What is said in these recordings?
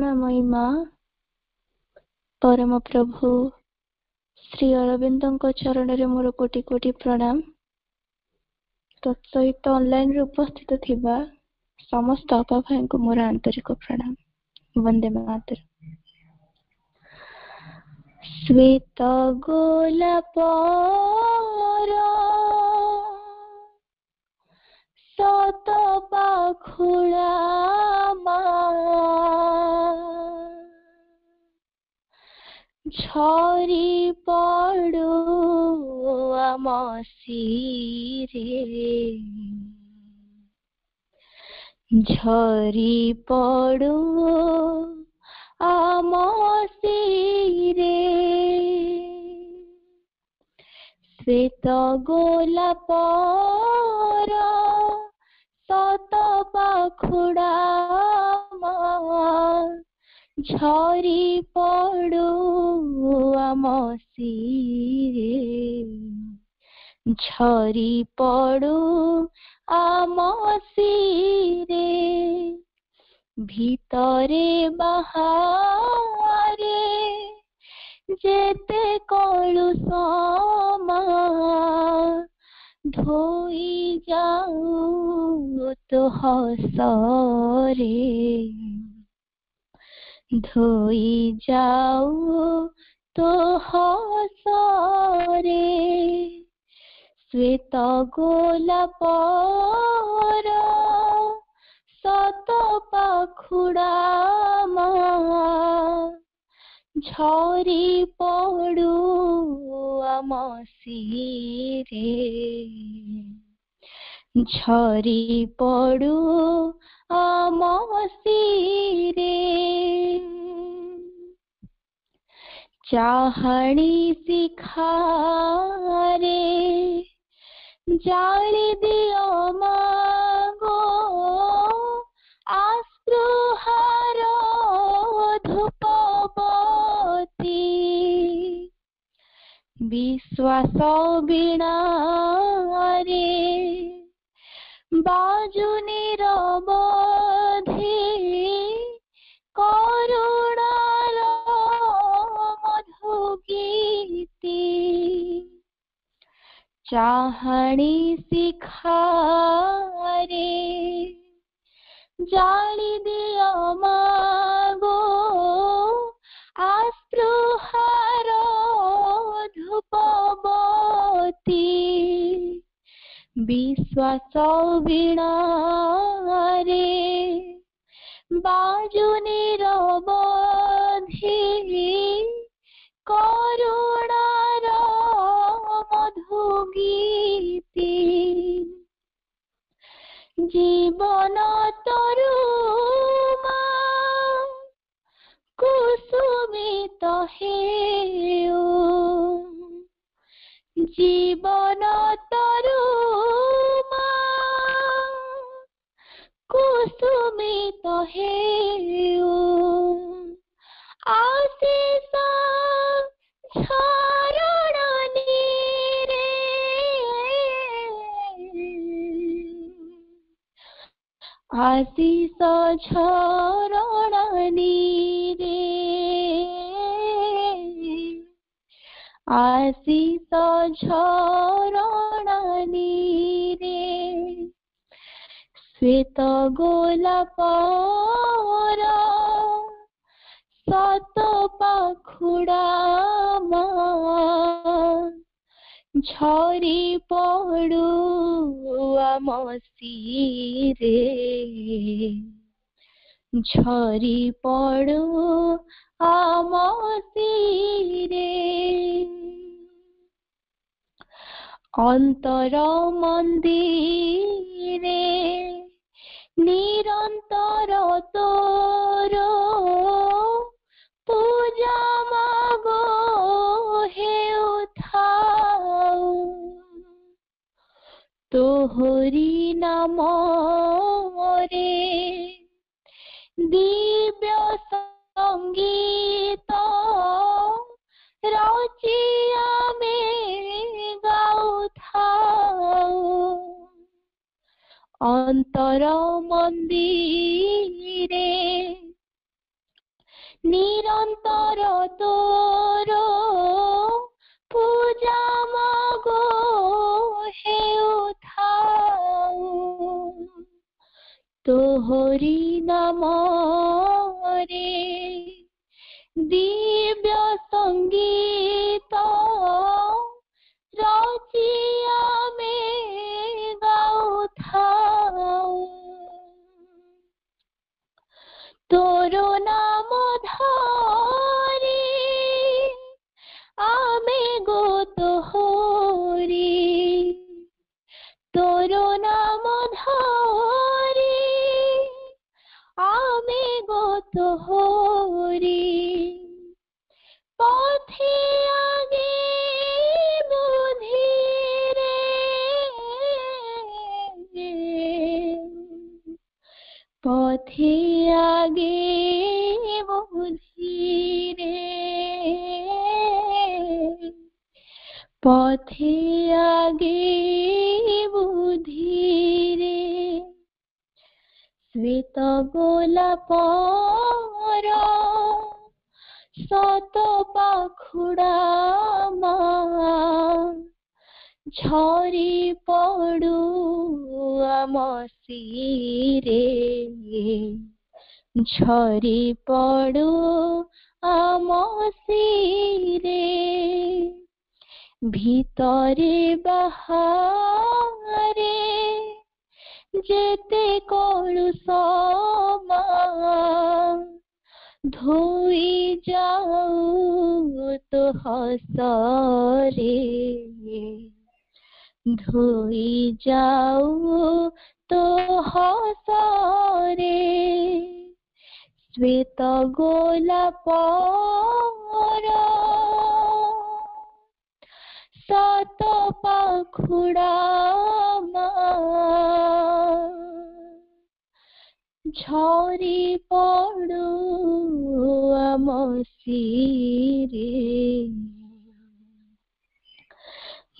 करुणामयी परम प्रभु श्री अरविंदों चरण रे मोर कोटि कोटि प्रणाम। तत्सहित ऑनलाइन रे उपस्थित थिबा समस्त अपा भाई को मोर आंतरिक प्रणाम। वंदे मातरम। श्वेत गोलाप सत पाखुड़ा झरी पड़ो आम सिरे झरी पड़ो आम सिरे श्वेत गोलाप सत पाखुड़ा झरी पड़ो आम सिरे झरी पड़ो आम सिरे भितरे बाहरे जेते कलुषमा धोई जाऊ तो हसरे धोई जाऊ तो हसरे श्वेत गोलाप सत पाखुड़ा झरी पड़ो आम सिरे झरी पड़ो आम सिरे चाहणी शिखारे जाली दियो मागो आस्पृहार धूपबती विश्वास वीणा रे बाजुनी रबधे करुणार मधुगीति चाहणी शिखारे जाली दियो मागो आस्पृहार धूपबती विश्वास वीणा रे बाजुनी रबधे करुणार मधुगीति जीवन तरुमा कुसुमित हेउ जीवन तरुमा कुसुमित हेउ आशीष झरणि रे आशीष झरणि रे आशीष झरणि रे श्वेत गोलाप सत पाखुड़ा झरी पड़ो आम सिरे झरी पड़ो आम सिरे अंतर मंदिरे निरंतर तोर पूजा मागो हेउथाऊ तोहरी नाम रे दिव्य संगीत रची आमे गाउथाऊ अंतर मंदिरे निरंतर तोर पूजा मगो हेउथाउ तोहरी नाम रे दिव्य संगीत रची आमे गाउथाउ तोर नाम धरी आमे गो तोहरी तोर नाम धरी आमे गो तोहरी पथे आगे बुधिरे पथे आगे बुधिरे पथे आगे बुधिरे श्वेत गोलापर सत पाखुड़ा झरी पड़ू आम सिरे झरी पड़ू आम सिरे ভিতরে বাহারে যেতে কলুষমা ধুই যাও তো হসরে ধুই যাও তো হসরে শ্বেত গোলাপর सत पाखुड़ा झरी पड़ू आम सिरे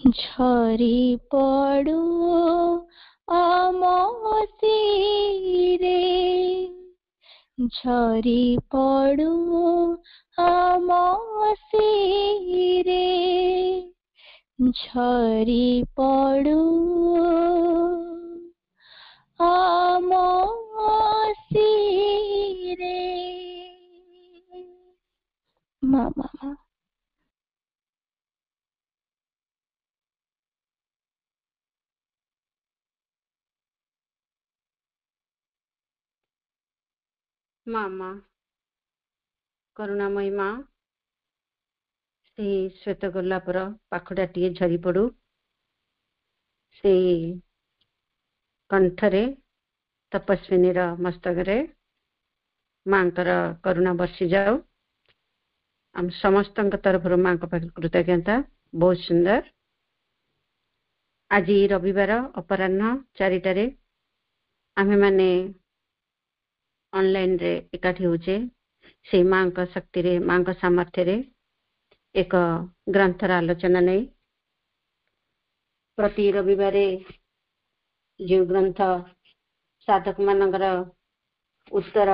झरी पड़ू आम सिरे झरी पड़ू आम सिरे झरी पड़ू आम सिरे मामा मामा करुणामयी माँ से श्वेत गोलापर पाखुड़ाटीए झरी पड़ू से कंठरे तपस्विनी मस्तक माँ करुणा बर्षि जाऊ आम समस्त तरफ माँ पाखे कृतज्ञता बहुत सुंदर आज रविवार अपराह्न 4टारे आमे माने ऑनलाइन रे एकाठी होचे से माँ का शक्ति रे माँ का सामर्थ्य रे एक ग्रंथर आलोचना नहीं प्रति रविवार जो ग्रंथ साधक मानकर उत्तर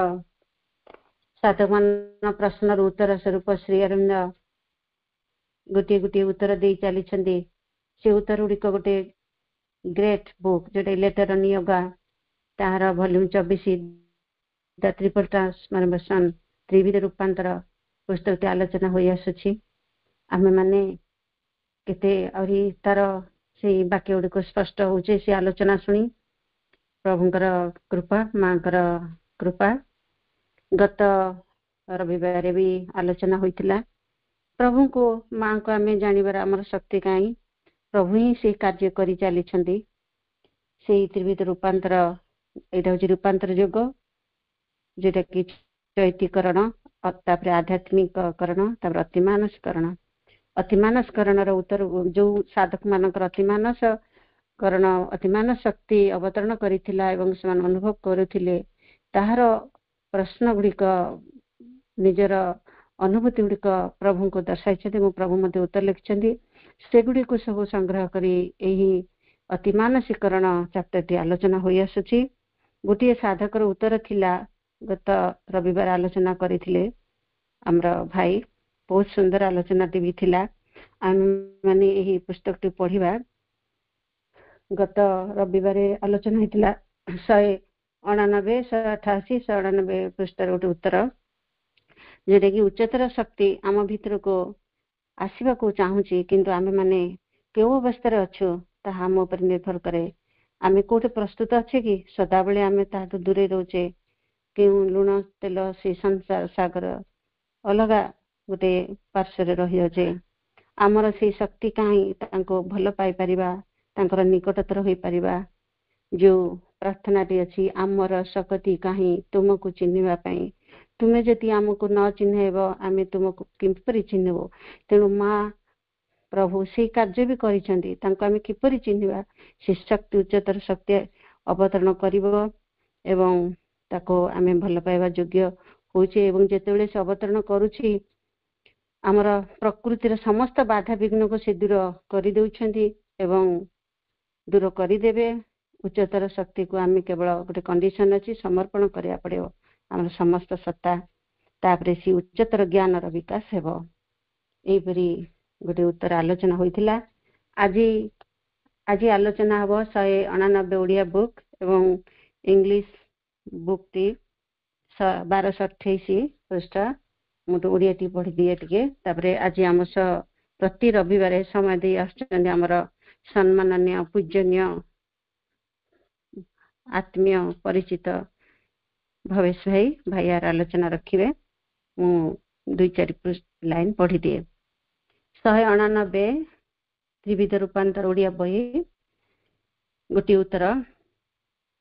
साधक मान प्रश्न उत्तर स्वरूप श्री अरविंद गोटे गोटे उत्तर दे चली से उत्तर गुड़िक गोटे ग्रेट बुक जोटा लेटर ऑन योगा तार वॉल्यूम 24 द ट्रिपल ट्रांसफॉर्मेशन त्रिविध रूपांतर पुस्तक आलोचना हो आसुची आमे माने केते आउरी तार से वाक्य गुड़िक स्पष्ट होचे से आलोचना सुनी प्रभुंकर कृपा मांकर कृपा गत रविवार भी आलोचना होइतिला प्रभु को माँ को आमे जानिबार आमर शक्ति काई प्रभु ही से कार्य करि चली छंदी से त्रिविध रूपांतर एटा होची रूपांतर युग जेटा कि चैतीकरण तापर आध्यात्मिककरण तापर अतिमानसकरण उत्तर जो साधक मानकर अतिमानसकरण अतिमानस शक्ति अवतरण करिथिला एवं समान अनुभव करुथिले ताहार प्रश्न गुड़िक निजर अनुभूति गुड़िक प्रभु को दर्शाई प्रभु मध्य उत्तर लिखिं से गुड़िक सब संग्रह करी यही अतिमानसीकरण चैप्टर टी आलोचना हो आसुची गोटे साधकर उत्तर थिला गत रविवार आलोचना करथिले आमर भाई बहुत सुंदर आलोचना भी थिला आम माने यही पुस्तक टी पढ़िबा गत रविवार आलोचना होता 189 188 198 पृष्ठार गोटे उत्तर जोटा कि उच्चतर शक्ति आम भीतर को आसवा को चाहूची किंतु आमे माने केउ अवस्था अच्छु ताहा आम उपर निर्भर करे आमे कोटे प्रस्तुत अच्छे कि सदाबले आमे ताहाटु दूरे रोचे केउ लुण तेल से संसार सागर अलगा गोटे पार्श्व रही अचे आमर से शक्ति कहीं तांको भल पाई परिबा तांकर निकटतर होई परिबा जो प्रार्थना टी अछि आमर शक्ति कहीं तुमको चिन्हिबा पई तुमे जति आमको न चिन्हेबो आमे तुमको किपरि चिन्हबो तेणु माँ प्रभु से कार्य भी करिसेंती तांको आमे किपरि चिन्हिबा से शक्ति उच्चतर शक्ति अवतरण करिवो एवं ताको आमे भल पाइबा योग्य होइछे एवं जेतेबेले से अवतरण करूछि आमर प्रकृतिर समस्त बाधा विघ्न को से दूर कर देउछंती एवं दूर करदेवे उच्चतर शक्ति को आमे केवल गोटे कंडीशन अच्छी समर्पण करिया पड़िबो आमर समस्त सत्ता तापरे सी उच्चतर ज्ञान र विकास हेबो एपरी गोटे उत्तर आलोचना होइथिला आज आज आलोचना हबो 189 ओडिया बुक एवं इंग्लिश बुक टी 1228 पृष्ठ मुझे ओडिया टी पढ़ी दिए टिके तापरे आज आम प्रति रविवार समय दे आछन हमर सम्माननीय पूजनीय आत्मीय परिचित भवेश भाई भाई यार आलोचना रखिए मु 2-4 लाइन पढ़ी दिए 189 त्रिविध रूपांतर ओडिया बही गोटे उत्तर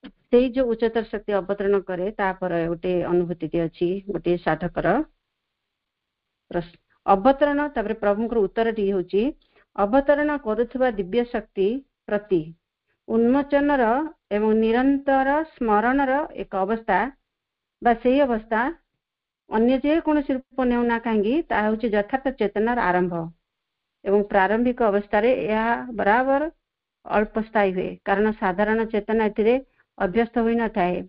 से जो उच्चतर शक्ति अवतरण करे तापर गोटे अनुभूति अच्छी गोटे साधकर अवतरण तापर प्रभुଙ୍କର उत्तर टी होची अवतरण करुथबा दिव्य शक्ति प्रति उन्मोचनर एवं निरंतर स्मरणर एक अवस्था बा सेही अवस्था अन्य जे कोनोसी रूप नेउना कांगी ता होची यथार्थ चेतनार आरंभ एवं प्रारंभिक अवस्था रे या बराबर अल्प स्थायी हुए कारण साधारण चेतना एथिरे अभ्यस्त होई न थाए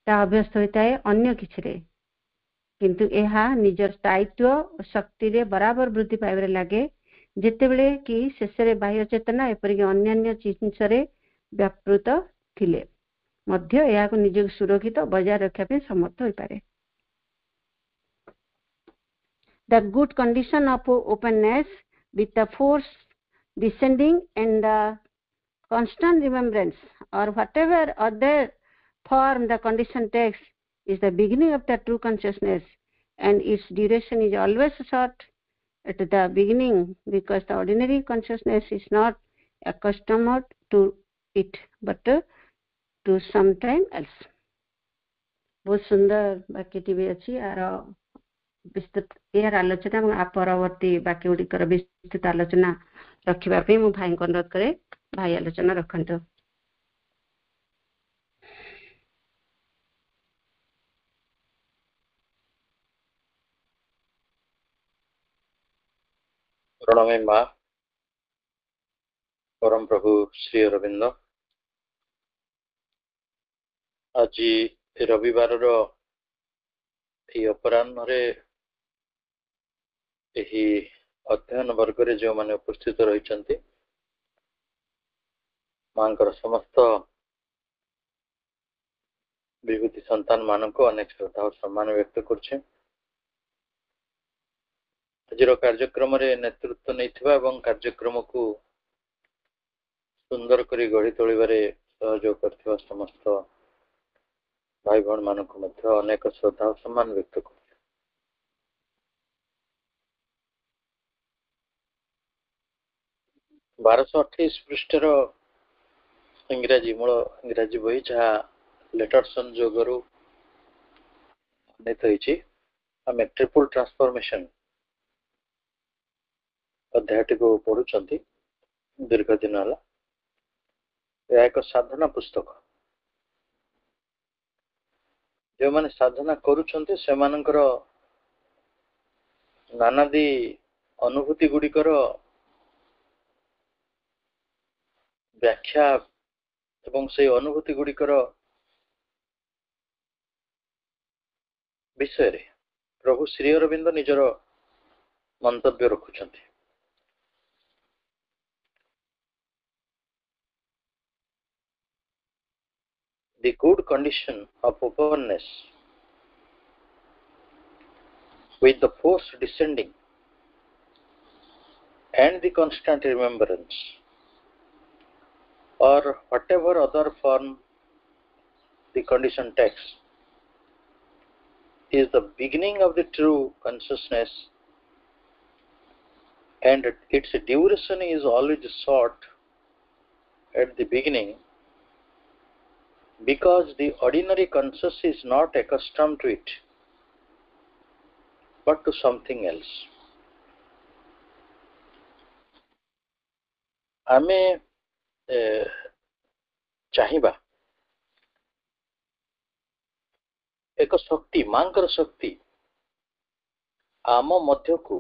ता अभ्यस्त होइताए अन्य किछरे किंतु एहा निजर स्थायित्व शक्ति रे बराबर वृद्धि पाइबरे लागे जेतेबेले कि शेषरे बाह्य चेतना एपरिक अन्य जिनिस रे व्यापृत थिले मध्य एहा को निज सुरक्षित बजाय रखा पे समर्थ होई पारे the good condition of openness with the force descending and the constant remembrance or whatever other form the condition takes is the beginning of the true consciousness and its duration is always short at the beginning because the ordinary consciousness is not accustomed to it but to sometime else बहुत सुंदर वाक्य T अच्छी are विस्तृत यार आलोचना परवर्ती वाक्य गुड़िकर विस्तृत आलोचना रखा मु भाई को अनुरोध करे भाई आलोचना रखंतु प्रणमे माँ परम प्रभु श्री अरविंद आज रविवार अपराह्न अध्ययन वर्ग रे जो माने उपस्थित रही मां समस्त विभूति संतान मान को अनेक श्रद्धा और सम्मान व्यक्त कर आज कार्यक्रम रे नेतृत्व नहीं कार्यक्रम को सुंदर करी गढ़ी तोलिबारे सहयोग करथिबा समस्त भाई भण मान को मध्य अनेक श्रद्धा और सम्मान व्यक्त कर 1228 पृष्ठर इंग्राजी मूल इंग्राजी बही जहाँ लेटरसन जोगरु अनेत होइछि आमे ट्रिपल ट्रांसफॉर्मेशन अध्यायटी को पढ़ुचंती दीर्घ दिन हला यह एक साधना पुस्तक जो माने साधना करूचंती से मानकर नानादी अनुभूति गुड़िकर व्याख्या एवं से अनुभूति गुड़िकर विषय रे प्रभु श्री अरविंद निजर मंतव्य रखुछंती। The good condition of openness with the force descending and the constant remembrance, or whatever other form the condition takes, is the beginning of the true consciousness, and its duration is always short at the beginning, because the ordinary conscious is not accustomed to it, but to something else. आमे चाहिबा एक शक्ति मांकर शक्ति आम मध्य को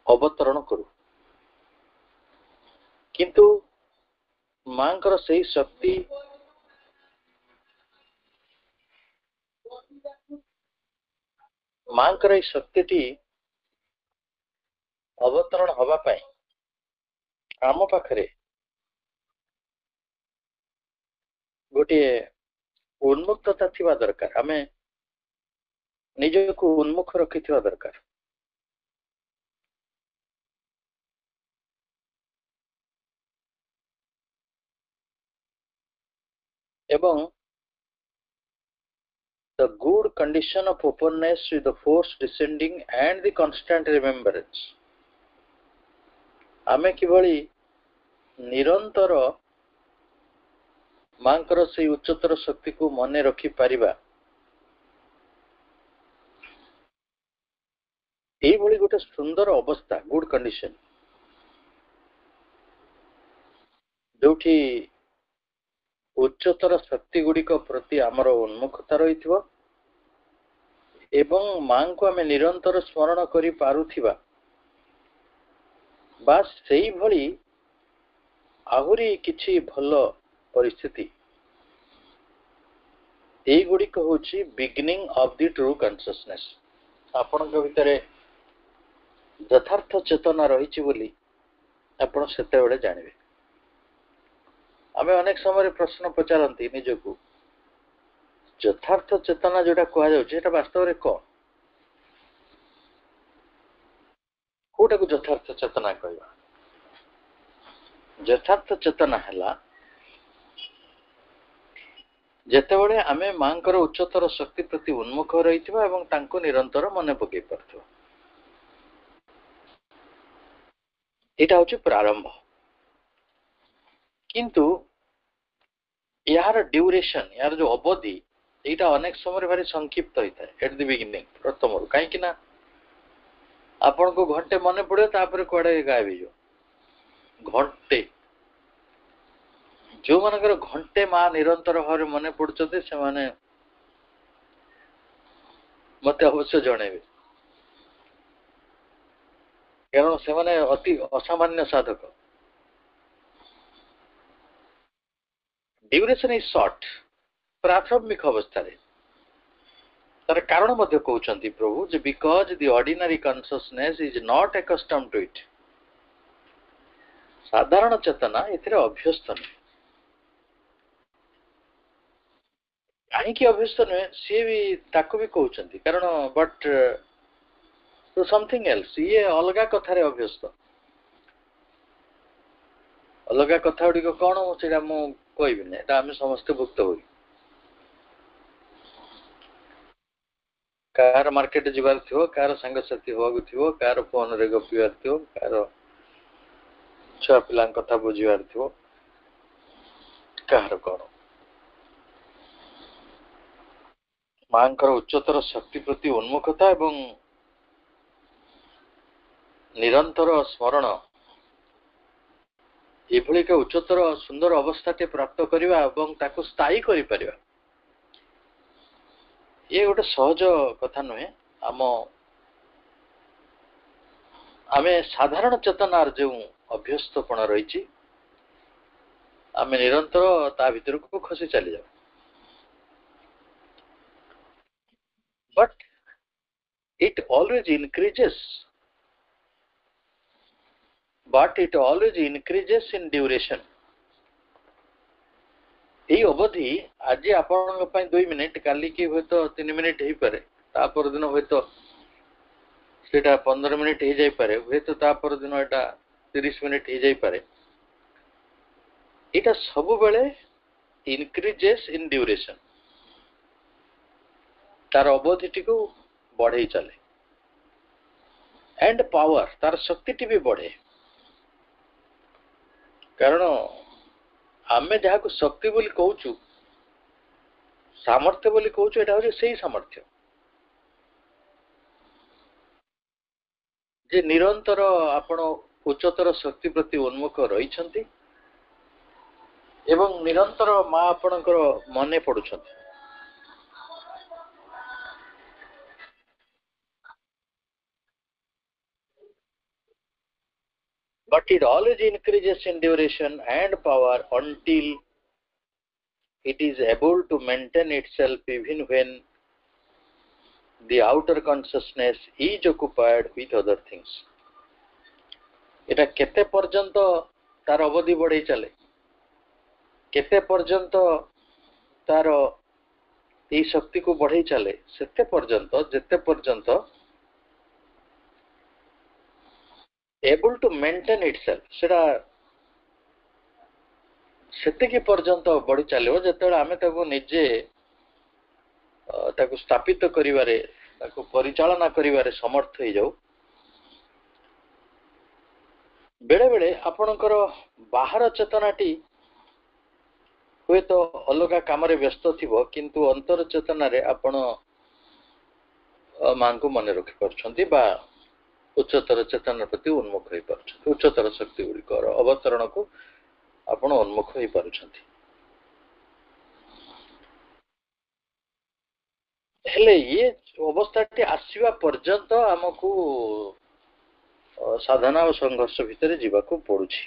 अवतरण करू, किंतु मांकर सही शक्ति मांकर शक्ति अवतरण हवा पाई आम पाखरे गोटे उन्मुक्तता थिबा दरकार, आमे निजको उन्मुख रखिथिबा दरकार। एवं the good condition of openness with the force descending and the constant remembrance, आमे किभली निरंतर मांकर से उच्चतर शक्ति को मने रखी पारिबा, एई भली गोटे सुंदर अवस्था गुड कंडीशन जोठी उच्चतर शक्ति गुड़िक प्रति आमर उन्मुखता रही एवं मां को आमे निरंतर स्मरण करि पारुथिबा, बास सेई भली आहुरी किछि भल परिस्थिति एई गुड़िक होछि beginning of the true consciousness. आपण के भितरे यथार्थ चेतना रही बोली आपण सेते बेले जानिबे। आमे अनेक समय प्रश्न पचारती निजको यथार्थ चेतना जोटा कह जाउछे वास्तव रे कौन, कोटा को यथार्थ चेतना कहबा। यथार्थ चेतना हला जेतेबेले आमे मांकर उच्चतर शक्ति प्रति उन्मुख रहिथिबा एवं तांको निरंतर मने पकई परथिबा, एटा होछि प्रारंभ। किंतु यार ड्यूरेशन यार जो अवधि एटा अनेक समय भारी संक्षिप्त होता है एट द बिगिनिंग प्रथम रू, कहीं ना आपण को घंटे मन पड़े तापर कुआडे गायब हो घंटे जो मानकर घंटे मां निरंतर भाव मन पड़ते से माने मते अवश्य जणेबे, कारण से माने अति असामान्य साधक। ड्यूरेशन इज शॉर्ट प्राथमिक अवस्था रे तार कारण मध्य कहउचंती प्रभु जे because the ordinary consciousness is not accustomed to it, साधारण चेतना एथिरे अभ्यस्त नहीं। कहीं अभ्यस्त नुहे सी भी ताको भी कहउचंती कारण बट तो समथिंग एल्स ये अलगा कथारे अभ्यस्त। अलगा कथा गुड़िक कौन से मु कहबी ना, आम समस्ते भुक्त हो। कार मार्केट जीवार थो, कार सांगसाथी होगा थो, कार फोन रे गपिवार थो, कार छुआ पिला कथा बुझीवार थो, कार कौन मांकर उच्चतर शक्ति प्रति उन्मुखता एवं निरंतर स्मरण एभली एक उच्चतर सुंदर अवस्थाटे प्राप्त करवा एवं ताको स्थायी करि परिबा, ये गोटे सहज कथा नुहे। आमे साधारण चेतनार जो अभ्यस्तपण रही आमे निरंतर ता भीतर को खसी चली जाऊ। but it always increases in duration. এই অবধি আজি ଆପଣଙ୍କ ପାଇଁ 2 ମିନିଟ କାଲି କି ହୁଏତ 3 ମିନିଟ ହେଇପାରେ ତା ପର ଦିନ ହୁଏତ ସେଟା 15 ମିନିଟ ହେଇ ଯାଇ ପାରେ ହୁଏତ ତା ପର ଦିନ এটা 30 ମିନିଟ ହେଇ ଯାଇ ପାରେ এটা ସବୁବେଳେ increases in duration ତାର ଅବଧିଟିକୁ ବଢେଇ ଚାଲେ and power ତାର ଶକ୍ତିଟି ବି ବଢେ କାରଣ ଆମେ ଯାହାକୁ ଶକ୍ତି ବୋଲି କହୁଛୁ ସାମର୍ଥ୍ୟ ବୋଲି କହୁଛୁ ଏଟା ହେଉଛି ସେଇ ସାମର୍ଥ୍ୟ ଯେ ନିରନ୍ତର ଆପଣ ଉଚ୍ଚତର ଶକ୍ତି ପ୍ରତି ଉନ୍ମୁଖ ରହିଛନ୍ତି ଏବଂ ନିରନ୍ତର ମା ଆପଣଙ୍କର ମନେ ପଡୁଛନ୍ତି but it always increases in duration and power until it is able to maintain itself even when the outer consciousness is occupied with other things. এটা কেতে পর্যন্ত তার অবধি বড়াই চলে কেতে পর্যন্ত তার এই শক্তিকে বড়াই চলে সেতে পর্যন্ত যেতে পর্যন্ত able to maintain itself সেটা ସେତିକି ପର୍ଯ୍ୟନ୍ତ ବଢି ଚାଲିବ ଯେତେବେଳେ ଆମେ ତାକୁ ନିଜେ ତାକୁ ସ୍ଥାପିତ କରିବାରେ ତାକୁ ପରିଚାଳନା କରିବାରେ ସମର୍ଥ ହେଇଯାଉ ବେଳେ ବେଳେ ଆପଣଙ୍କର ବାହାର ଚେତନାଟି ହୁଏତ ଅଲଗା କାମରେ ବ୍ୟସ୍ତ ଥିବ କିନ୍ତୁ ଅନ୍ତର ଚେତନାରେ ଆପଣ ମାଙ୍କୁ ମନେ ରଖିପାରୁଛନ୍ତି ବା ଉଚ୍ଚତର ଚେତନା ପ୍ରତି ଉନ୍ମୁଖ ହେଇପାରୁଛନ୍ତି ଉଚ୍ଚତର ଶକ୍ତି ଗୁଡ଼ିକର ଅବତରଣକୁ ଆପଣ ଉନ୍ମୁଖ ହେଇପାରୁଛନ୍ତି ହେଲେ ଇଏ ଅବସ୍ଥାଟି ଆସିବା ପର୍ଯ୍ୟନ୍ତ ଆମକୁ ସାଧନା ଓ ସଂଘର୍ଷ ଭିତରେ ଯିବାକୁ ପଡୁଛି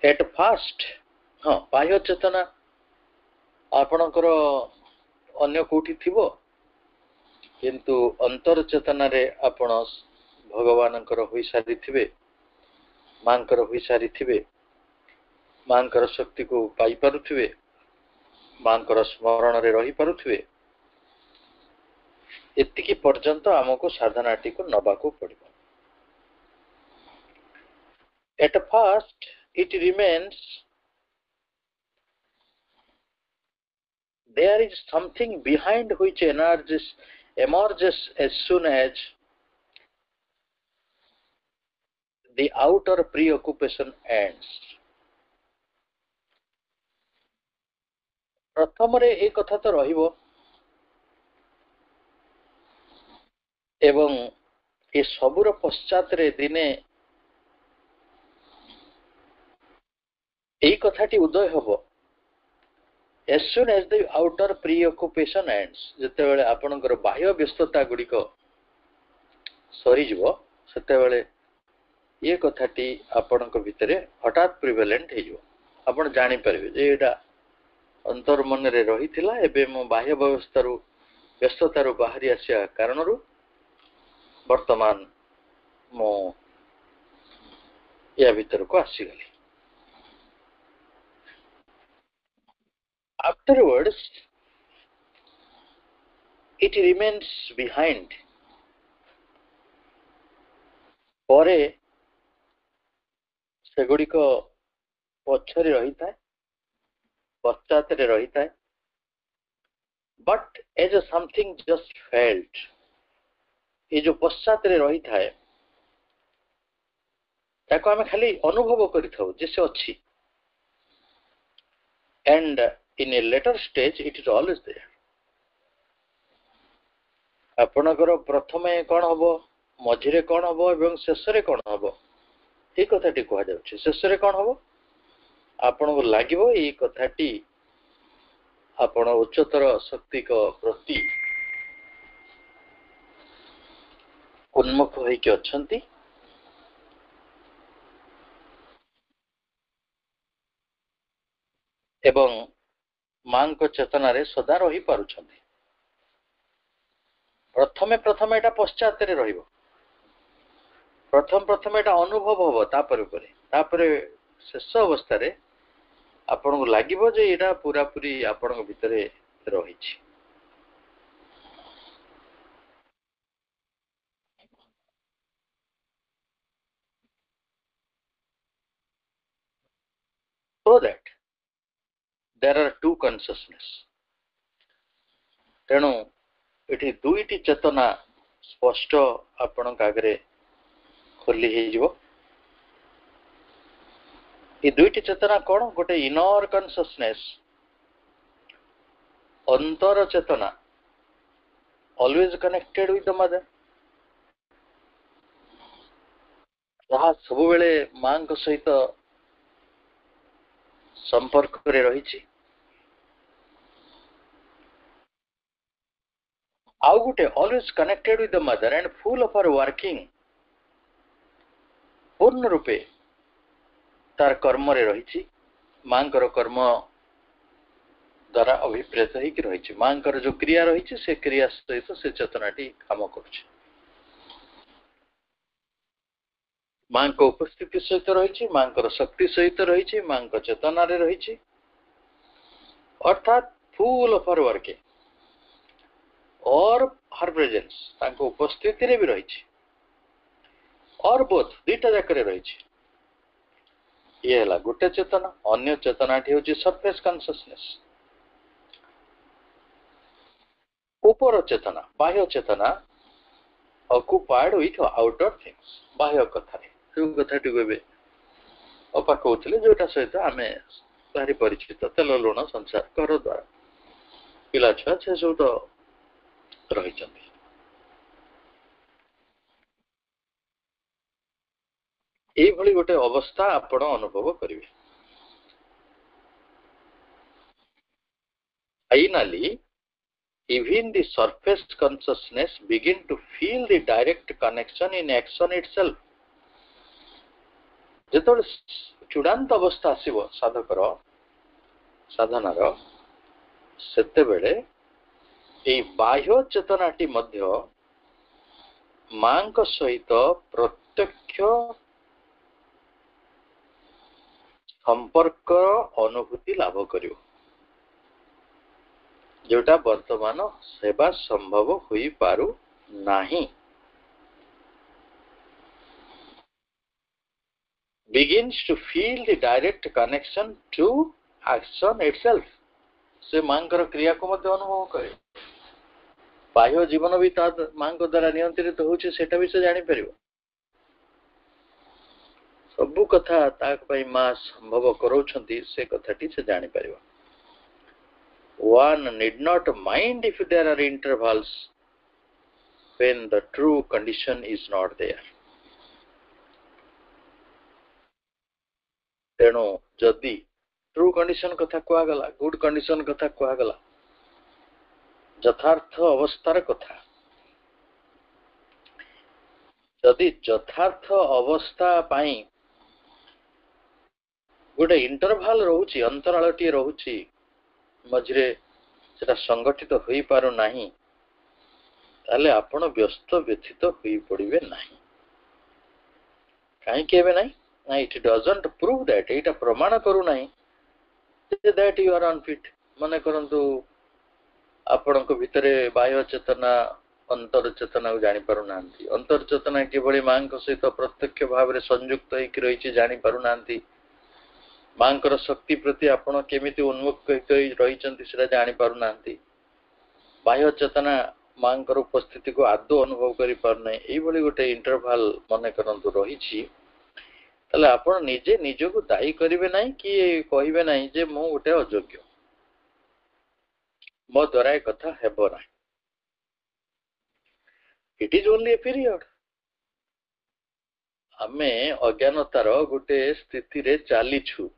ଏଟ୍ ଫାଷ୍ଟ ହଁ ବାହ୍ୟ ଚେତନା ଆପଣଙ୍କର ଅନ୍ୟ କୋଉଠି ଥିବ କିନ୍ତୁ ଅନ୍ତର ଚେତନାରେ ଆପଣ ଭଗବାନଙ୍କର ହୋଇସାରିଥିବେ ମାଙ୍କର ହୋଇସାରିଥିବେ ମାଙ୍କର ଶକ୍ତିକୁ ପାଇପାରୁଥିବେ ମାଙ୍କର ସ୍ମରଣରେ ରହିପାରୁଥିବେ ଏତିକି ପର୍ଯ୍ୟନ୍ତ ଆମକୁ ସାଧନାଟିକୁ ନବାକୁ ପଡିବ at first it remains there is something behind which emerges as soon as the outer preoccupation ends ପ୍ରଥମରେ এই କଥା ତ ରହିବ ଏବଂ ଏ ସବୁର ପଶ୍ଚାତରେ ଦିନେ এই কথাটি ଉଦୟ ହେବ as soon as the outer preoccupation ends ଯେତେବେଳେ ଆପଣଙ୍କର ବାହ୍ୟ ବ୍ୟସ୍ତତା ଗୁଡ଼ିକ ସରିଯିବ ସେତେବେଳେ ଏ କଥାଟି ଆପଣଙ୍କ ଭିତରେ ହଠାତ୍ ପ୍ରିଭାଲେଣ୍ଟ ହେଇଯିବ ଆପଣ ଜାଣିପାରିବେ ଯେ ଏଇଟା ଅନ୍ତର ମନରେ ରହିଥିଲା ଏବେ ମୁଁ ବାହ୍ୟ ବ୍ୟସ୍ତତାରୁ ବାହାରି ଆସିବା କାରଣରୁ ବର୍ତ୍ତମାନ ମୁଁ ୟା ଭିତରକୁ ଆସିଗଲି afterwards it remains behind ପରେ ସେଗୁଡ଼ିକ ପଛରେ ରହିଥାଏ ପଶ୍ଚାତରେ ରହିଥାଏ but as a something just felt ଏ ଯୋଉ ପଶ୍ଚାତରେ ରହିଥାଏ ତାକୁ ଆମେ ଖାଲି ଅନୁଭବ କରିଥାଉ ଯେ ସେ ଅଛି and in a later stage it is always there ଆପଣଙ୍କର ପ୍ରଥମେ କ'ଣ ହବ ମଝିରେ କ'ଣ ହବ ଏବଂ ଶେଷରେ କ'ଣ ହବ এই কথাটি କୁହାଯାଉଛି ଶେଷରେ କ'ଣ ହବ ଆପଣଙ୍କୁ ଲାଗିବ এই କଥାଟି ଆପଣ ଉଚ୍ଚତର ଶକ୍ତିକ ପ୍ରତି ଉନ୍ମୁଖ ହେଇକି ଅଛନ୍ତି ଏବଂ ମାଙ୍କ ଚେତନାରେ ସଦା ରହିପାରୁଛନ୍ତି प्रथमे प्रथमे एटा पश्चात रे रहिबो प्रथम एटा अनुभव हबो तापर शेष अवस्था रे आपन को लागिबो जे एटा पूरा पूरी आपन को भितरे रहिछि so that there are two consciousness तेणु एठी दुईटी चेतना स्पष्ट आपण कागरे खोली हे जिवो ये दुईटी चेतना कोन गोटे इनर कॉन्शियसनेस अंतर चेतना always connected with the mother जहाँ सब बेले मां को सहित संपर्क रे रहिछि आउ गुटे always connected with the mother and full of her working पूर्ण रूपे तार कर्म रे रहिछि मांकर कर्म द्वारा अभिप्रेत होई कि रहिछि मांकर जो क्रिया रहिछि से क्रिया सहित से चेतनाटी काम करछि मां को उपस्थिति सहित रहिछि मांकर शक्ति सहित रहिछि मां को चेतना रे रहिछि अर्थात फुल ऑफ हर वर्किंग और हर प्रेजेंस तांको उपस्थिति रे भी रहिछि और बोथ दुईटा जाकरे रहिछि ये हला गोटे चेतना अन्य चेतनाटी होछि सरफेस कॉन्शियसनेस ऊपर चेतना बाह्य चेतना ऑक्युपाइड विथ आउटर थिंग्स बाह्य कथा जो कथाटी गबे अपा कहउथिले जोटा सहित आमे भारी परिचित तेल लुण संसार कर द्वारा पिला छुआ से सब तो रहिचंती एई भली गोटे अवस्था आपण अनुभव करिवे finally even the surface consciousness begin to feel the direct connection in action itself जेतोल चूड़ांत अवस्था आसीबो साधकर साधनार सेते बेले एई बाह्य चेतनाटी मध्य मांक सहित प्रत्यक्ष संपर्क अनुभूति लाभ करियो जोटा वर्तमान सेवा संभव होई पारु नाही begins to feel the direct connection to action itself से मांकर क्रिया को मध्य अनुभव करे बाह्य जीवन भी ता मांक द्वारा नियंत्रित होउचे सेटा भी से जानि परिबो सबु कथा ताक पई मा संभव करौछंती से कथाटी से जानि परिबो one need not mind if there are intervals when the true condition is not there तेणु जदि ट्रू कंडीशन कथा कुआ गला गुड कंडीशन कथा कुआ गला यथार्थ अवस्थार कथा जदि यथार्थ अवस्था पाई गोटे इंटरभाल रहउची अंतरालटी रहउची मझरे सेटा संगठित होई पारु नाही ताले आपण व्यस्त व्यथित होई पड़िबे नाही काहे केबे नाही ना इट डजंट प्रूव दैट एटा प्रमाण करू नाही दैट यू आर अनफिट माने करंतु आपण को भितरे बाह्य चेतना अंतर चेतना को जानि पारु नांती अंतर चेतना केवली मां को सहित प्रत्यक्ष भाव रे संयुक्त होई कि रहिछि जानि पारु नांती मांकर शक्ति प्रति आपण केमिति उन्मुख रहिचंती सेटा जानि पारु नांती बाह्य चेतना मांकर उपस्थिति को आदो अनुभव करि पार नै एई भली गोटे इंटरवल मने करंतु रहिछि तले आपण निजे निज को दायी करिवे नाही कि कहिवे नाही जे मो गोटे अयोग्य मो द्वारा एक कथा हेबो नाही it is only a period आमे अज्ञानतार गोटे स्थिति रे चालीछु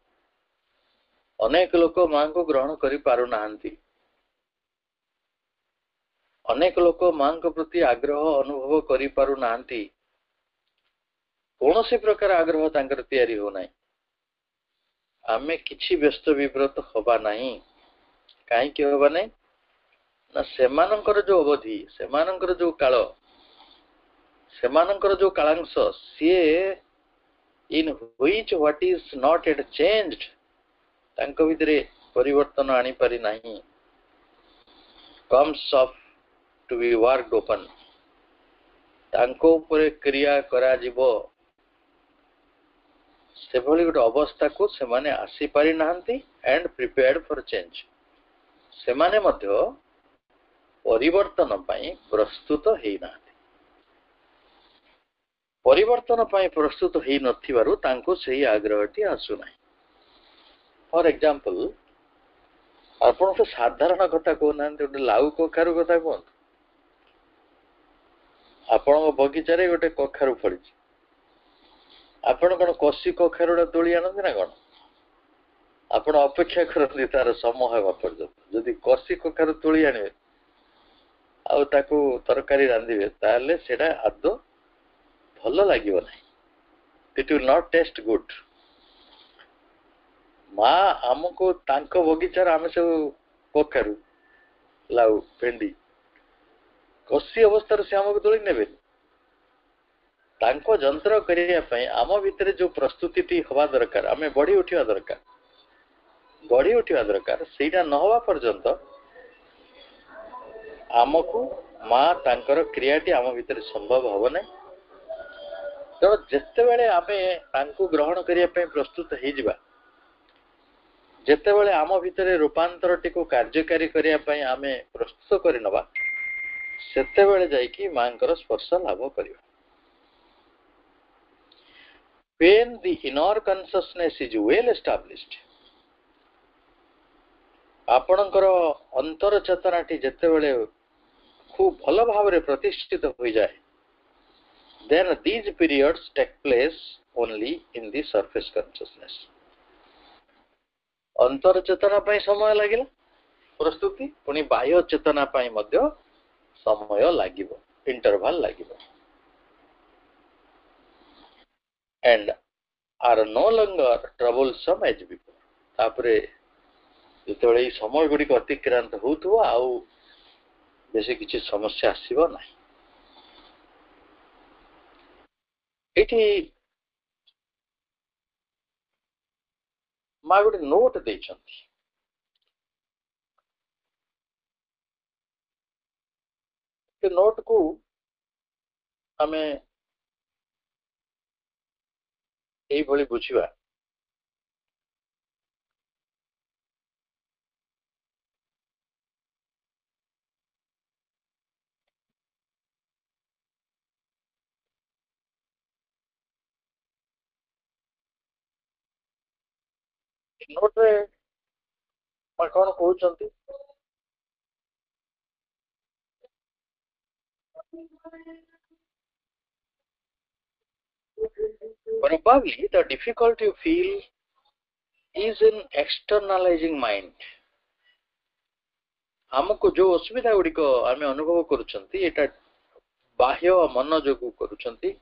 अनेक लोक मां को ग्रहण करि पारु नाहंती अनेक लोक मां को प्रति आग्रह अनुभव करि पारु नाहंती कौनसी प्रकार आग्रह तांकर तैयारी हो नाही आमे किछि व्यस्त विव्रत होबा नाही काहे के होबा नाही ना सेमानंकर जो अवधि सेमानंकर जो काल सेमानंकर जो कालांश सीए in which what is not yet changed तांको भितरे परिवर्तन आनी पारि नाही comes off to be worked open तांको ऊपर क्रिया करा जीवो से भली गोटे अवस्था को से माने आसी पारि नाहंती एंड प्रिपेयर्ड फॉर चेंज से माने मध्य परिवर्तन पाई प्रस्तुत हेई नाहंती परिवर्तन पाई प्रस्तुत हेई नथिबारु तांको सेही आग्रहटी आसु नाही फॉर एग्जांपल आपण तो साधारण कथा को नांती गोटे लाउ कखारु कथा कोन आपण बगीचारे गोटे कखारु फळी आपण कौन कषि कखारुड़ा तोली आनंदी ना कौन आपण अपेक्षा करती तार समय हवा पर्यंत जदि कषि कखारु तोली आने आउ ताकू तरकारी रांधिबे ताले सेटा आदो भल लागिबो नाही it will not taste good माँ आमको तांको बगीचार आमे सब कखारु लाउ भेंडी कषि अवस्था से आमको तोली नेबे तांको जंत्र करिया पई आम भितरे जो प्रस्तुति हवा दरकार आमे बढ़ी उठिया दरकार सेटा न हवा पर्यंत आमको माँ तांकर क्रियाटी आम भितरे संभव हबो नै तो जेते बेले आमे तांको ग्रहण करिया पई प्रस्तुत हे जिबा जेते बेले आम भितरे रूपांतरटी को कार्यकारी करिया पई आमे प्रस्तुत करि नबा सेते बेले जाई कि मांकर स्पर्श लाभ करियो when the inner consciousness is well established आपणकर अंतर चेतनाटी जेते बेले खूब भल भाव रे प्रतिष्ठित हो जाए then these periods take place only in the surface consciousness अंतर चेतना पई समय लागिला प्रस्तुति पुनी बाह्य चेतना पई मध्य समय लागिबो interval लागिबो and are no longer troublesome as before तापरे जेतबेले समय गुडी को अतिक्रांत होतु आउ बेसी किछि समस्या आसीबो नाही एठी मा गुडी नोट देछंती के नोट को हमें एई भली बुझिबा नोट रे मा कोन कहउचंती probably the difficulty you feel is in externalizing mind हमको जो असुविधा गुडी को आमे अनुभव करूचंती एटा बाह्य मन जोगु करूचंती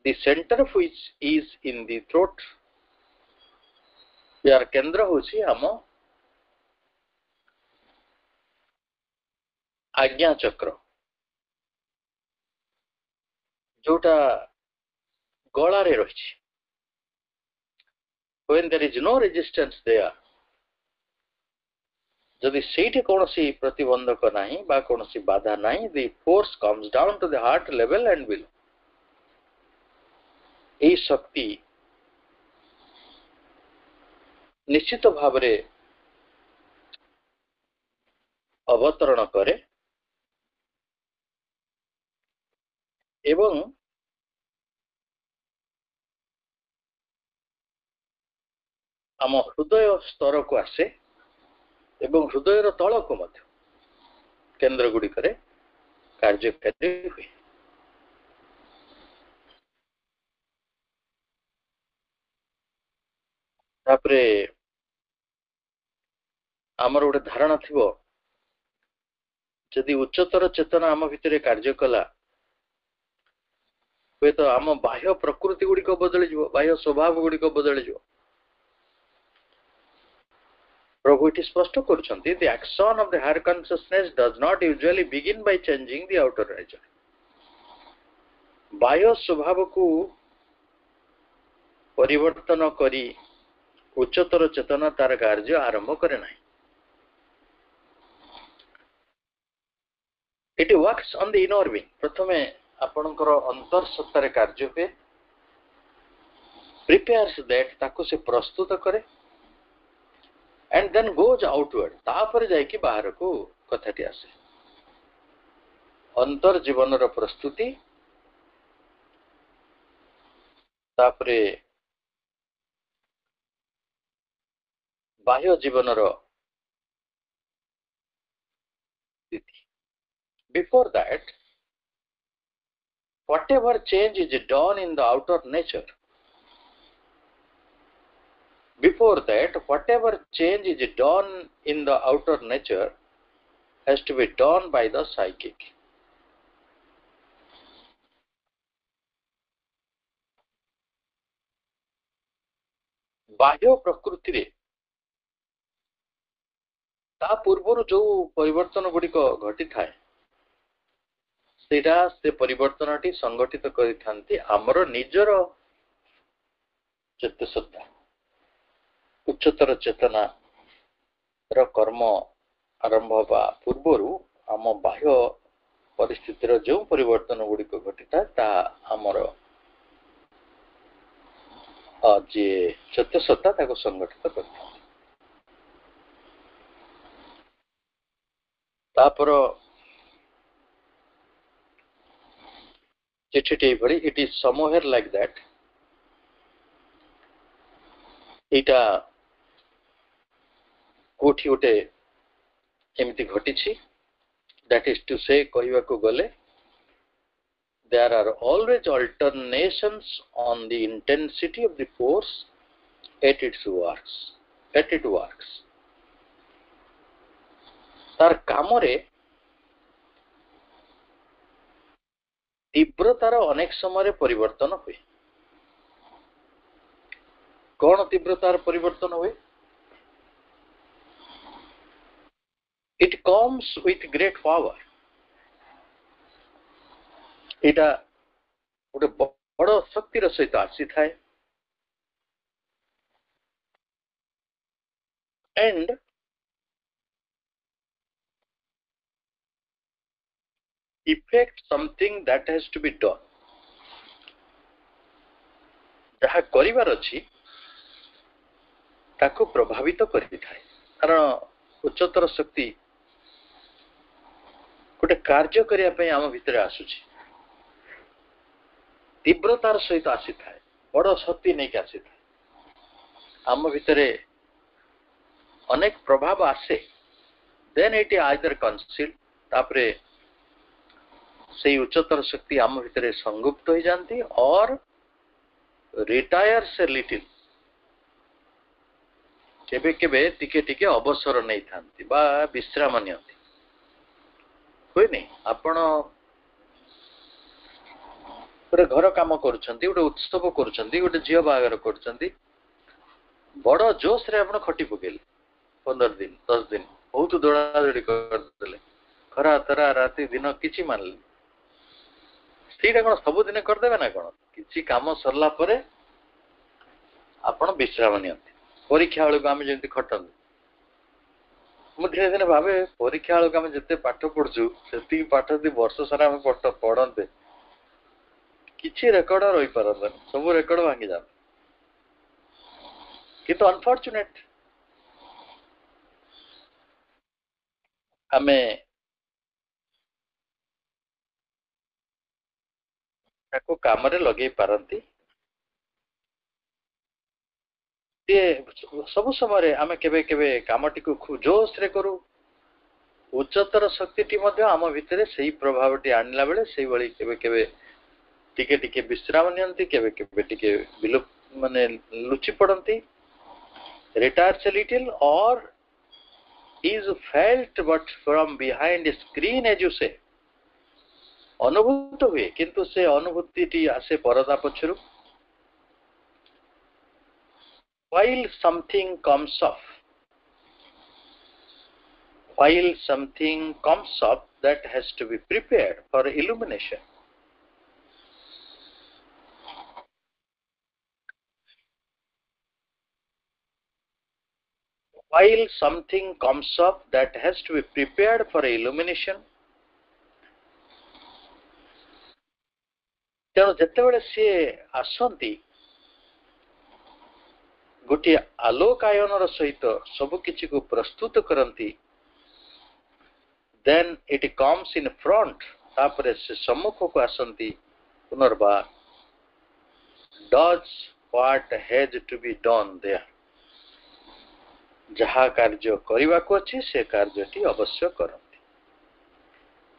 the center of which is in the throat यार केंद्र होची हम आज्ञा चक्र जोटा गला रे रही when there is no resistance there जदि सेठी कोनसी प्रतिबंधक नाही बा कोनसी बाधा नाही the force comes down to the heart level and below ए शक्ति निश्चित भाव रे अवतरण करे एवं आम हृदय स्तर को आसे एवं हृदयर तल को मध्य केंद्र गुडी करे कार्यकारी हुए तापरे आमर गोटे धारणा थिबो जदि उच्चतर चेतना आम भितरे कार्य कला हुए तो आम बाह्य प्रकृति गुडी को बदली जिवो बाह्य स्वभाव गुडी को बदली जिवो प्रभु इट स्पष्ट करुछंती the action of the higher consciousness does not usually begin by changing the outer nature. बाह्य स्वभाव को परिवर्तन करी उच्चतर चेतना तार कार्य आरंभ करे नहीं. It works on the inner being. प्रथमे आपनकर अंतर सत्तारे कार्य पे prepares that ताको से प्रस्तुत करे and then goes outward. तापर जाय कि बाहर को कथाटी आसे. अंतर जीवन रो प्रस्तुति तापरे बाह्य जीवन रो स्थिति. Before that, whatever change is done in the outer nature, before that, whatever change is done in the outer nature has to be done by the psychic. बाह्य प्रकृति रे ता पूर्व जो परिवर्तन गुड़िक घटी थाए सेटा से परिवर्तनटी संगठित करिथांती हमरो निजर चित्त सत्ता उच्चतर चेतना र कर्म आरंभ बा पूर्वरु आम बाह्य परिस्थिति रो जो परिवर्तन गुड़िक घटी था ता हमरो जे चित्त सत्ता ताको संगठित करता. तापर चिठिटे भरी it is somewhere like that. इटा कोठी उठे एमती घटी छी. दैट इज टू से कहवा को गले there are always alternations on the intensity of the force at it works. तार काम रे तीव्रतार अनेक समय परिवर्तन हुए. कौन तीव्रतार परिवर्तन हुए? It comes with great power. इटा गोटे बड़ शक्तिर सहित आसी थाए and effect something that has to be done. जहा करिवार अछि ताको प्रभावित करि थाए. कारण उच्चतर शक्ति गोटे कार्य करिया पई आम भितर आसुछि. तीव्रतार सहित आसी थाए. बड़ शक्ति नहीं के आसी थाए. आम भितरे अनेक प्रभाव आसे. Then it either concealed. तापरे से उच्चतर शक्ति आम भितरे संगुप्त हो जाती और रिटायर से लिटिल केबे केबे टिके टिके अवसर नहीं थांती बा विश्राम नियंती. हुए नहीं आपण गोटे घर काम करुछंती, गोटे उत्सव करुछंती, गोटे झियो बाहागर करुछंती. बड़ जोश रे आपण खटी पकेले 15 दिन 10 दिन बहुत दौड़ा दौड़ी करदेले. खरा तरा राति दिन किछि मानले सीटा कौन सबुदिन करदेवे ना कौन. किछि काम सरला परे आपण विश्राम नियंती. परीक्षा बेलू आम जमी खटन मु धीरे धीरे भावे परीक्षा बेलू आम जिते पाठ पढ़ु से पाठ यदि वर्ष सारा आम पढ़ते किसी रेकर्ड रही पारन सब रेकर्ड भांगी जाते. किंतु अनफॉर्चुनेट आमे ताको काम रे लगे पारंती. सब समय आमे केबे केबे कामटी को खूब जोश रे करू. उच्चतर शक्ति आम भितर से प्रभावटी आणला बेले से भली केबे केबे टिके टिके विश्राम नियंती. केबे केबे टिके विलुप माने लुचि पड़ती. Retires a little or is felt but from behind a screen as you say. अनुभूत हुए किंतु से अनुभूति आसे परदा पछरु. While something comes off while something comes up that has to be prepared for illumination. While something comes up that has to be prepared for illumination, ତେଣୁ ଯେତେବେଳେ ସିଏ ଆସନ୍ତି ଗୋଟିଏ ଆଲୋକାୟନର ସହିତ ସବୁ କିଛିକୁ ପ୍ରସ୍ତୁତ କରନ୍ତି, then it comes in front, ତାପରେ ସେ ସମ୍ମୁଖକୁ ଆସନ୍ତି ପୁନର୍ବାର, does what has to be done there, ଯାହା କାର୍ଯ୍ୟ କରିବାକୁ ଅଛି ସେ କାର୍ଯ୍ୟଟି ଅବଶ୍ୟ କରନ୍ତି.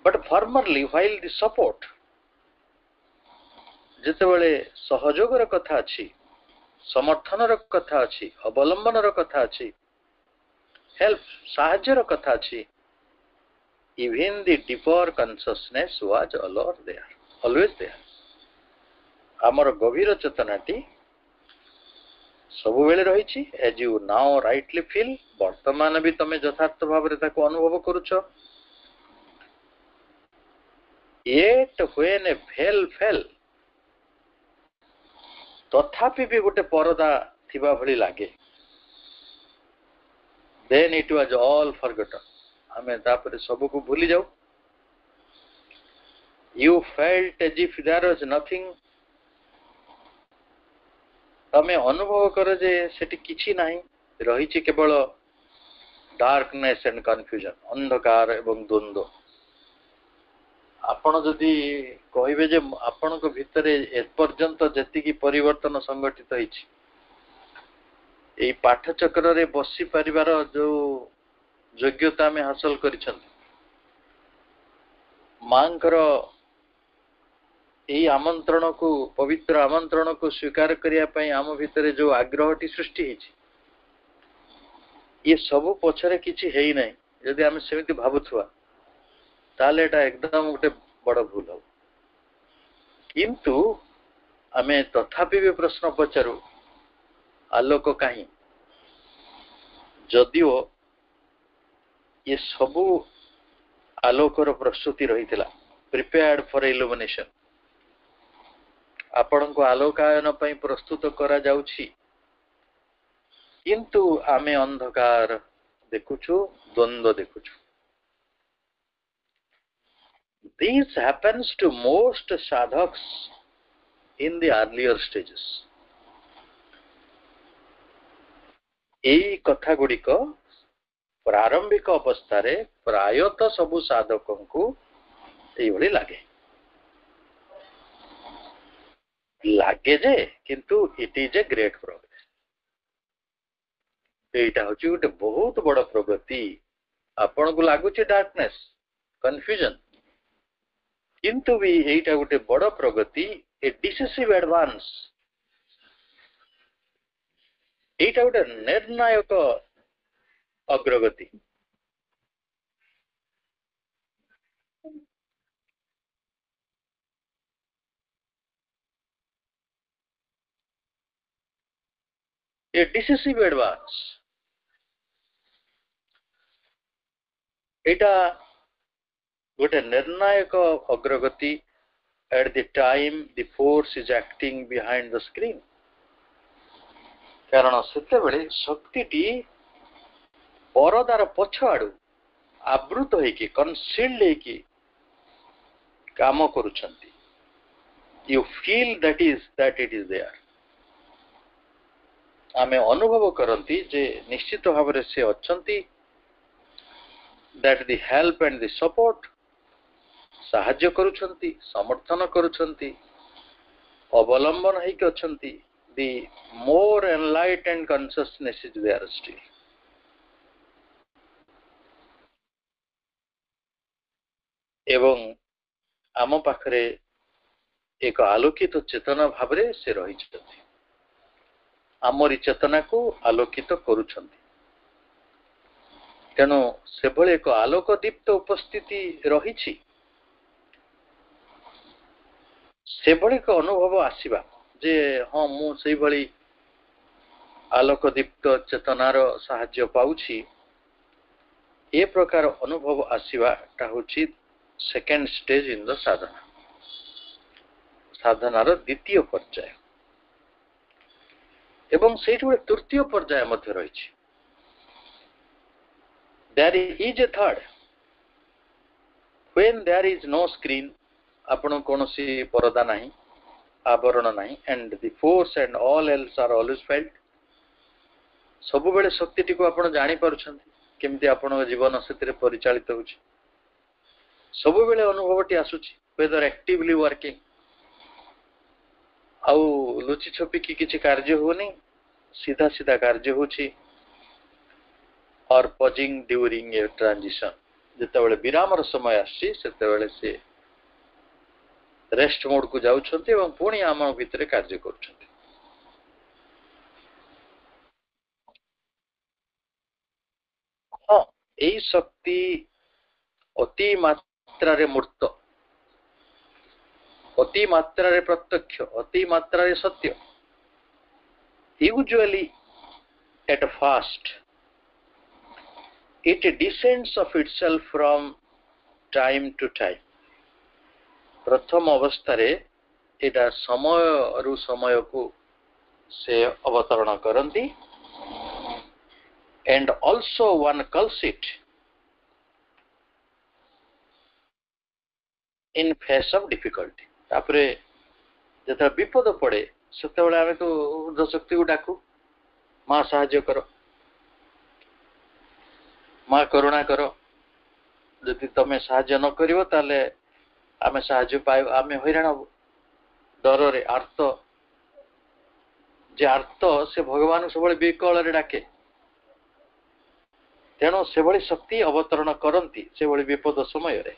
But formerly, while the support, ଯେତେବେଳେ ସହଯୋଗର କଥା ଅଛି, ସମର୍ଥନର କଥା ଅଛି, ଅବଲମ୍ବନର କଥା ଅଛି, ହେଲ୍ପ ସାହାଯ୍ୟର କଥା ଅଛି, even the deeper consciousness was always there. ଆମର ଗଭୀର ଚେତନାଟି ସବୁବେଳେ ରହିଛି, as you now rightly feel, ବର୍ତ୍ତମାନ ବି ତମେ ଯଥାର୍ଥ ଭାବରେ ତାକୁ ଅନୁଭବ କରୁଛ. Yet when a veil fell, ତଥାପି ବି ଗୋଟେ ପରଦା ଥିବା ଭଳି ଲାଗେ. Then it was all forgotten. ଆମେ ତାପରେ ସବୁକୁ ଭୁଲି ଯାଉ. You felt as if there was nothing. ତମେ ଅନୁଭବ କର ଯେ ସେଠି କିଛି ନାହିଁ, ରହିଛି କେବଳ darkness and confusion, ଅନ୍ଧକାର ଏବଂ ଦ୍ୱନ୍ଦ୍ୱ. ଆପଣ ଯଦି କହିବେ ଯେ ଆପଣଙ୍କ ଭିତରେ ଏପର୍ଯ୍ୟନ୍ତ ଯେତିକି ପରିବର୍ତ୍ତନ ସଂଗଠିତ ହେଇଛି, ଏଇ ପାଠଚକ୍ରରେ ବସି ପାରିବାର ଯୋଉ ଯୋଗ୍ୟତା ଆମେ ହାସଲ କରିଛନ୍ତି, ମାଙ୍କର ଏଇ ଆମନ୍ତ୍ରଣକୁ, ପବିତ୍ର ଆମନ୍ତ୍ରଣକୁ ସ୍ୱୀକାର କରିବା ପାଇଁ ଆମ ଭିତରେ ଯୋଉ ଆଗ୍ରହଟି ସୃଷ୍ଟି ହେଇଛି, ଇଏ ସବୁ ପଛରେ କିଛି ହେଇନାହିଁ. ଯଦି ଆମେ ସେମିତି ଭାବୁଥିବା ତାହେଲେ ଏଟା ଏକଦମ ଗୋଟେ ବଡ ଭୁଲ ହବ. କିନ୍ତୁ ଆମେ ତଥାପି ବି ପ୍ରଶ୍ନ ପଚାରୁ, ଆଲୋକ କାହିଁ? ଯଦିଓ ଏ ସବୁ ଆଲୋକର ପ୍ରସ୍ତୁତି ରହିଥିଲା, ପ୍ରିପେୟାର୍ଡ ଫର ଇଲୁମିନେସନ, ଆପଣଙ୍କୁ ଆଲୋକାୟନ ପାଇଁ ପ୍ରସ୍ତୁତ କରାଯାଉଛି, କିନ୍ତୁ ଆମେ ଅନ୍ଧକାର ଦେଖୁଛୁ, ଦ୍ୱନ୍ଦ୍ୱ ଦେଖୁଛୁ. This happens to most sadhaks in the earlier stages. ଏଇ କଥା ଗୁଡ଼ିକ ପ୍ରାରମ୍ଭିକ ଅବସ୍ଥାରେ ପ୍ରାୟତଃ ସବୁ ସାଧକଙ୍କୁ ଏଇଭଳି ଲାଗେ ଯେ, କିନ୍ତୁ it is a great progress. ଏଇଟା ହଉଛି ଗୋଟେ ବହୁତ ବଡ ପ୍ରଗତି. ଆପଣଙ୍କୁ ଲାଗୁଛି darkness, confusion, କିନ୍ତୁ ବି ଏଇଟା ଗୋଟେ ବଡ ପ୍ରଗତି, a decisive advance. ଏଇଟା ଗୋଟେ ନିର୍ଣ୍ଣାୟକ ଅଗ୍ରଗତି. a decisive advance. ଏଇଟା ଗୋଟେ ନିର୍ଣ୍ଣାୟକ ଅଗ୍ରଗତି at the time the force is acting behind the screen. କାରଣ ସେତେବେଳେ ଶକ୍ତିଟି ପରଦାର ପଛ ଆଡୁ ଆବୃତ ହେଇକି, କନସିଲ୍ଡ ହେଇକି କାମ କରୁଛନ୍ତି. You feel that it is there. ଆମେ ଅନୁଭବ କରନ୍ତି ଯେ ନିଶ୍ଚିତ ଭାବରେ ସେ ଅଛନ୍ତି. That the help and the support, ସାହାଯ୍ୟ କରୁଛନ୍ତି, ସମର୍ଥନ କରୁଛନ୍ତି, ଅବଲମ୍ବନ ହେଇକି ଅଛନ୍ତି. The more enlightened consciousness is there still. ଏବଂ ଆମ ପାଖରେ ଏକ ଆଲୋକିତ ଚେତନା ଭାବରେ ସେ ରହିଛନ୍ତି, ଆମରି ଚେତନାକୁ ଆଲୋକିତ କରୁଛନ୍ତି. ତେଣୁ ସେଭଳି ଏକ ଆଲୋକ ଦୀପ୍ତ ଉପସ୍ଥିତି ରହିଛି. ସେଭଳି ଏକ ଅନୁଭବ ଆସିବା ଯେ ହଁ, ମୁଁ ସେଇଭଳି ଆଲୋକ ଦୀପ୍ତ ଚେତନାର ସାହାଯ୍ୟ ପାଉଛି, ए प्रकार अनुभव आसवाटा हूँ second stage in the sadhana साधनार द्वितीय पर्याय एवं से तृतीय पर्याय मध्य रही there is a third when there is no screen आपण कौन सी परदा नहीं आवरण नहीं and the force and all else are always felt सब बेले शक्ति टी को आपण जानी पारुछंती केमती आपण जीवन से परिचालित होछि सब बेले अनुभवटी आसुछि वेदर एक्टिवली वर्किंग आउ लुचि छपी की किछि कार्य होनी सीधा सीधा कार्य होछि और पजिंग ड्यूरिंग ए ट्रांजिशन जेतेबेले विरामर समय आछि सेतेबेले से रेस्ट मोड को जाउछंती एवं पुणी आम भितर कार्य करूछंती हाँ यही शक्ति अति मात्रा रे मूर्त अति मात्रा रे प्रत्यक्ष अति मात्रा रे सत्य usually at first it descends of itself from time to time प्रथम अवस्था रे एटा समय रु समय को से अवतरण करंती and also one culls it in face of difficulty तापरे जता विपद पड़े सेतेबेले आमे तो ऊर्ध्व शक्ति को डाकू मां सहाय्य करो मां करुणा करो जदि तमे सहाय्य न करिवो ताले आमे सहाय्य पाइ आमे हैरान हबो डर रे आर्त जे आर्त से भगवान सबले विकल रे डाके तेणु से भली शक्ति अवतरण करंती से भली विपद समय रे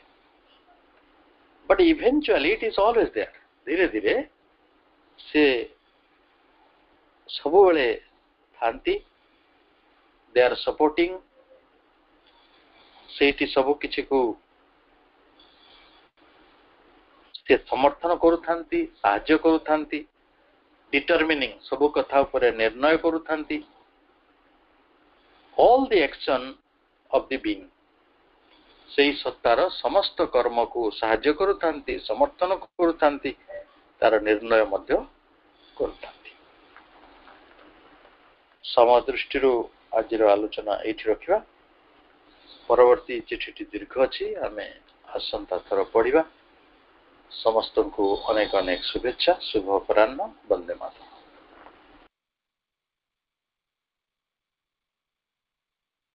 but eventually it is always there धीरे धीरे से सब बेले थांती दे आर सपोर्टिंग सेठी सब किछि को से समर्थन करूथांती साहाय्य करूथांती डिटरमिनिंग सब कथा ऊपर निर्णय करूथांती all the action of the being सेही सत्तार समस्त कर्म को साहाय्य करूथांती समर्थन करूथांती तार निर्णय मध्य करूथांती समय दृष्टि आज आलोचना एठी रखिबा परवर्ती चिठी दीर्घ अच्छी आम आसंता थर पढ़ा समस्त को अनेक अनेक शुभेच्छा शुभ अपराह्न वंदे मातरम।